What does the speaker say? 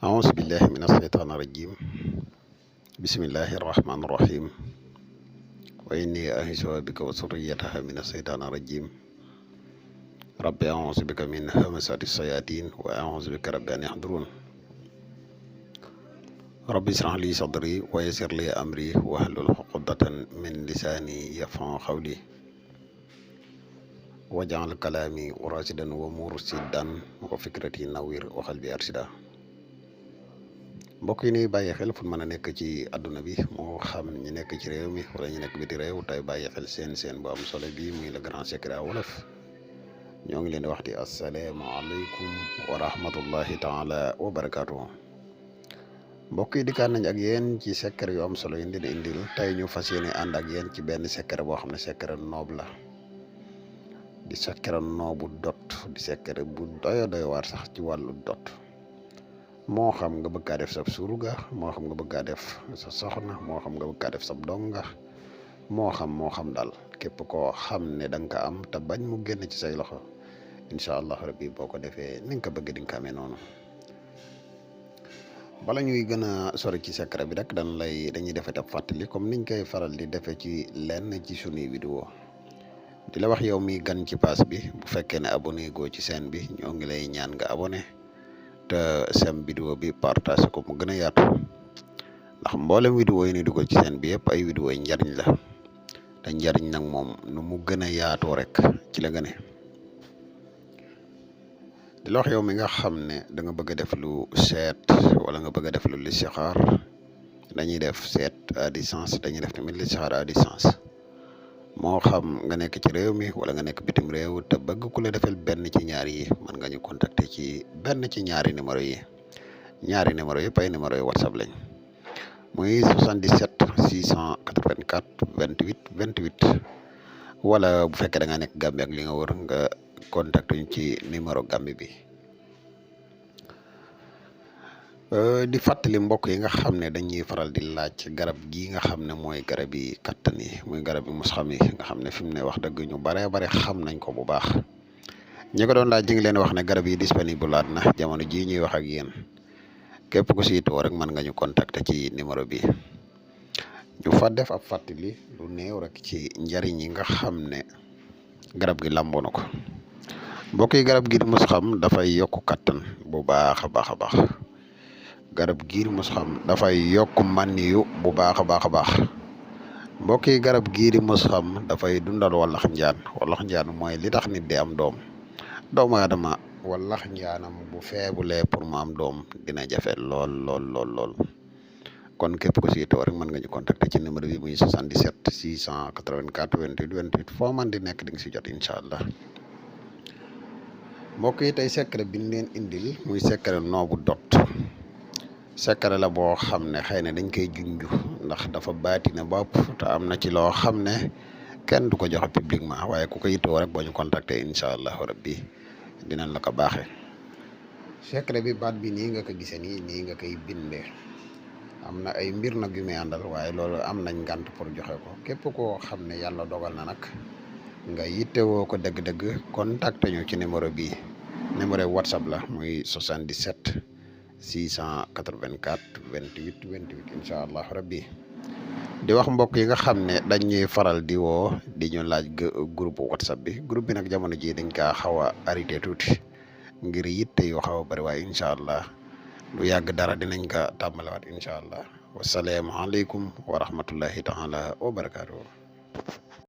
أعوذ بالله من الشيطان الرجيم بسم الله الرحمن الرحيم وإني أعيذها بك وذريتها من الشيطان الرجيم ربي أعوذ بك من همزات الشياطين وأعوذ بك ربي أن يحضرون ربي اشرح لي صدري ويسر لي أمري واحلل عقدة من لساني يفقهوا قولي واجعل كلامي راشدا ومرشدا وفكرتي نوير وقلبي أرشدا mbokk yi ni bàyyi xel fu mën a nekk ci àdduna bi moo xam ñi nekk ci réew mi wala ñu nekk biti réew tey bàyyi xel seen bu am solo bi muy le grand secret wolof ñoo ngi leen di wax di asalaamaaleykum wa rahmatullahi taala wa barakaatu. mbokk yi dikkaat nañ ak yéen ci secret yu am solo yi leen indil tey ñu fas yéene ànd ak yéen ci benn secret boo xam ne secret noob la di secret noobu dot di secret bu doy waar sax ci wàllu dot. moo xam nga bëgg kaa def sa surga moo xam nga bëgg kaa def sa soxna moo xam nga bëgg kaa def sa donga moo xam daal képp koo xam ne da nga ko am te bañ mu génn ci say loxo incha allah rabbi boo ko defee ni nga ko bëgg di nga ko amee noonu. bala ñuy gën a sori ci secret bi rek dañuy defee ab fàttali comme niñ koy faral di defee ci lenn ci sunuy vidéo di la wax yow mi gan ci pass bi bu fekkee ne abonné goo ci chaîne bi ñoo ngi lay ñaan nga abonné. te sem vidéo bi partage ko mu gën a yaatu ndax mboolem vidéo yi ni dugal ci seen bi yëpp ay vidéo yi njariñ la te njariñ nag moom nu mu gën a yaatoo rek ci la gëne di la wax yow mi nga xam ne da nga bëgg a def lu seet wala nga bëgg a def lu listixaar dañuy def seet à distance dañuy def tamit listixaar à distance moo xam nga nekk ci réew mi wala nga nekk bitim réew te bëgg ku la defal benn ci ñaar yi mën nga ñu contacter ci benn ci ñaari numéro yi yëpp ay numéro yi whatsapp lañ muy 77 684 28 28 wala bu fekkee da nga nekk Gambie ak li nga wër nga contacter ñu ci numéro Gambie bi. di fàttali mbokk yi nga xam ne dañuy faral di laaj garab gi nga xam ne mooy garab yi kattan yi muy garab yi mus xam yi nga xam ne fi mu ne wax dëgg ñu bare xam nañ ko bu baax ñi ko doon laaj ji ngi leen wax ne garab yi disponible laat na jamono jii ñuy wax ak yéen képp ku siitoo rek mën nga ñu contacter ci numéro bi. ñu fa def ab fàttali lu néew rek ci njariñ yi nga xam ne garab gi làmboo na ko mbokk yi garab gi di mus xam dafay yokk kattan bu baax a baax. garab giir mos xam dafay yokk maniyu bu baax a baax mbokk yi garab giiri mos xam dafay dundal wallax njaan mooy li tax nit di am doomu aadama wallax njaanam bu feebulee pour mu am doom dina jafe lool kon képp ku siitoo rek mën nga ñu contacter ci numéro bi muy 77 684 28 28 foo man di nekk di nga si jot incha allah. mbokk yi tey secret bi ñu leen indil muy secret noobu dot secret la boo xam ne xëy na dañ koy junj ndax dafa baati na bopp te am na ci loo xam ne kenn du ko joxe publiquement waaye ku ko yittoo rek boo ñu contacter incha allahu rabbi dinañ la ko baaxee. secret bi baat bi nii nga ko gisee nii nga koy bindee am na ay mbir nag yu muy àndal waaye loolu am nañ ngànt pour joxe ko képp koo xam ne yàlla dogal na nag nga yittewoo ko dëgg-dëgg contacter ñu ci numéro bi numéro whatsapp la muy 77. 684 28 28 incha allah rabbi di wax mbokk yi nga xam ne dañuy faral di woo di ñu laaj groupe whatsapp bi groupe bi nag jamono ji dañ kaa xaw a arrêté tuuti ngir yitte yoo xaw a bëri waaye incha allah lu yàgg dara dinañ ko tàmbalewaat incha allah wasalaamualeykum wa rahmatullahi taala wa barakaatu.